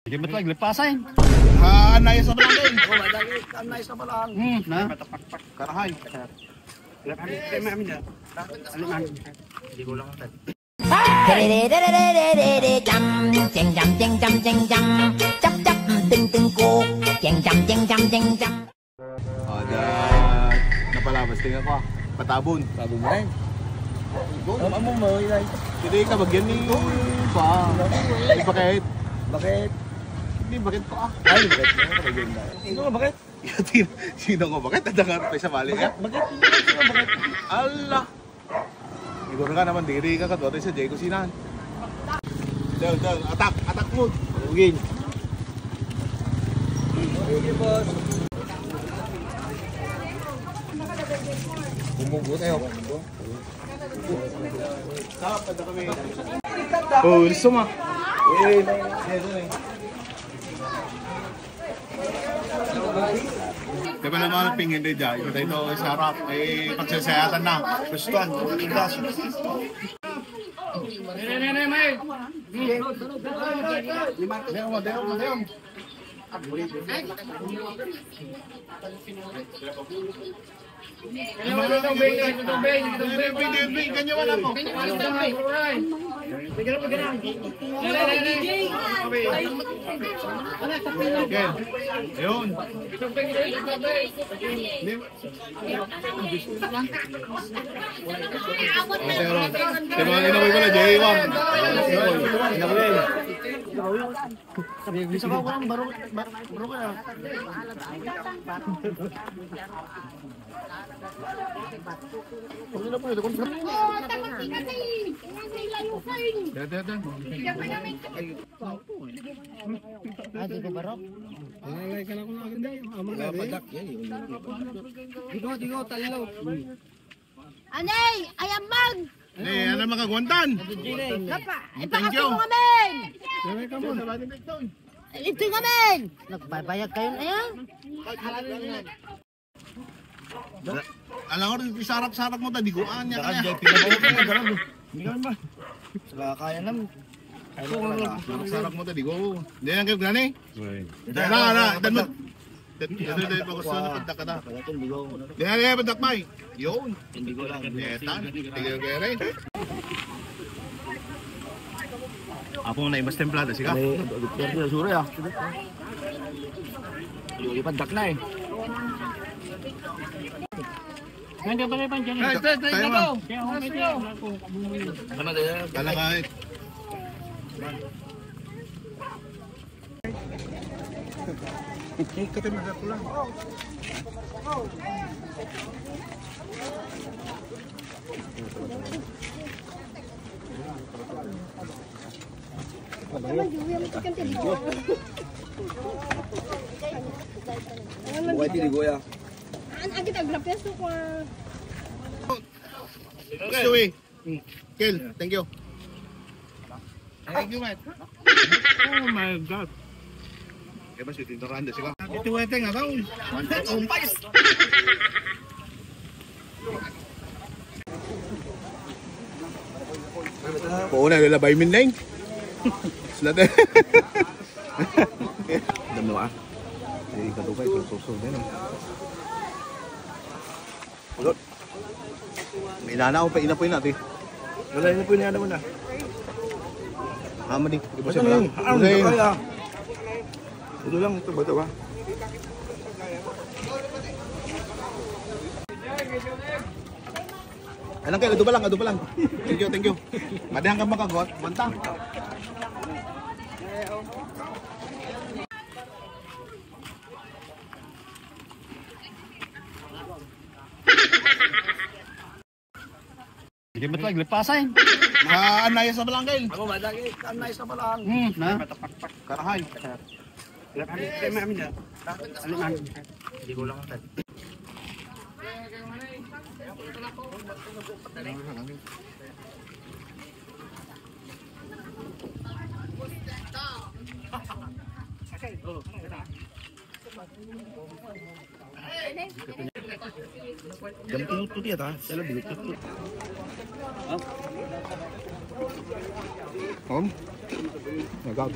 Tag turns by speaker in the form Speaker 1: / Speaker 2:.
Speaker 1: Hindi ba't naglipasan?
Speaker 2: Anayas na balang din.
Speaker 3: Oh, madali. Anayas na balang.
Speaker 1: Na?
Speaker 2: Karahay.
Speaker 3: Hindi ko lang agad.
Speaker 2: Napalabas tingnan ko. Patabon.
Speaker 3: Tabong mo rin. Among mo, ilay.
Speaker 2: Hindi ka bagyan ni pa. Hindi bakit?
Speaker 3: Bakit?
Speaker 2: Hindi bakit ko ah.
Speaker 3: Ay, bakit? Bakit? Sino nga bakit?
Speaker 2: Sino ko bakit? Tadangar pa sa bali ka?
Speaker 3: Bakit? Sino bakit?
Speaker 2: Allah. Siguro ka naman diri ka kadto sa Jay Kusinan. Dal, attack mode.
Speaker 3: Ugin. Ugin, boss. Bumugo tayo.
Speaker 2: Dapat na kami. Oh, gusto mo. Diba naman pingin din dyan, ito ito sa harap, ay pagsasayatan na, gustuan, tulas. Deom. Ganyan wala po. Ayun. Inaboy ko na, J1.
Speaker 3: Bisa ko lang baro ka.
Speaker 2: Ano na po ito?
Speaker 3: Digo, talilaw.
Speaker 4: Anay, ayambag!
Speaker 2: Ano makagwantan?
Speaker 4: Ipakasok mo kami! Ito kami! Nagbabayag kayo na yan?
Speaker 2: Alam ko rin, sarap-sarap mo ta, di ko anya ka niya.
Speaker 3: Hindi ka ba? Saka kaya naman.
Speaker 2: Sarap mo ta, di ko. Hindi lang kayo gani? Dan mo. Dito pa gusto na pagdak ka na. Di na kaya pagdak may. Yun.
Speaker 3: Hindi ko lang.
Speaker 2: Netan. Tigil kaya rin. Ako na ibas templada, siga.
Speaker 3: Pero sure ah. Yung ipandak na eh.
Speaker 1: Nandiyan pa rin pa dyan.
Speaker 2: Tayo mo.
Speaker 3: Ano tayo?
Speaker 2: Kala kahit. Katimaga ko lang.
Speaker 3: Buhay tinigo ya.
Speaker 4: Ang kita grapes ko.
Speaker 2: Stewie. Kel, thank you. Thank you, Matt. Oh my God. Kaya ba si Tito Randa siya? Ito wete nga daw. Umpais. Oo na, lalabay min lang. Slate.
Speaker 3: Damo ah. Hindi ka dugay kung suso din.
Speaker 2: Ulot. May inana ko pa inapoy natin.
Speaker 3: Wala na po niya naman ah.
Speaker 2: Hama di. Iba siya
Speaker 3: Ano
Speaker 2: lang.
Speaker 3: yun? Ano yun? Kaya. Ito lang ito ba ito ba?
Speaker 2: Anong kayo? Ado pa lang. Thank you. Madahang ka makagot. Manta.
Speaker 1: Hindi ba't naglipasan?
Speaker 2: Anayas na balang kayo.
Speaker 3: Ako madali. Anayas na balang.
Speaker 1: Na?
Speaker 2: Karahay.
Speaker 3: Hindi ko lang agad. Jam tutup dia ta, saya lebih tutup.
Speaker 2: Om. Nagag.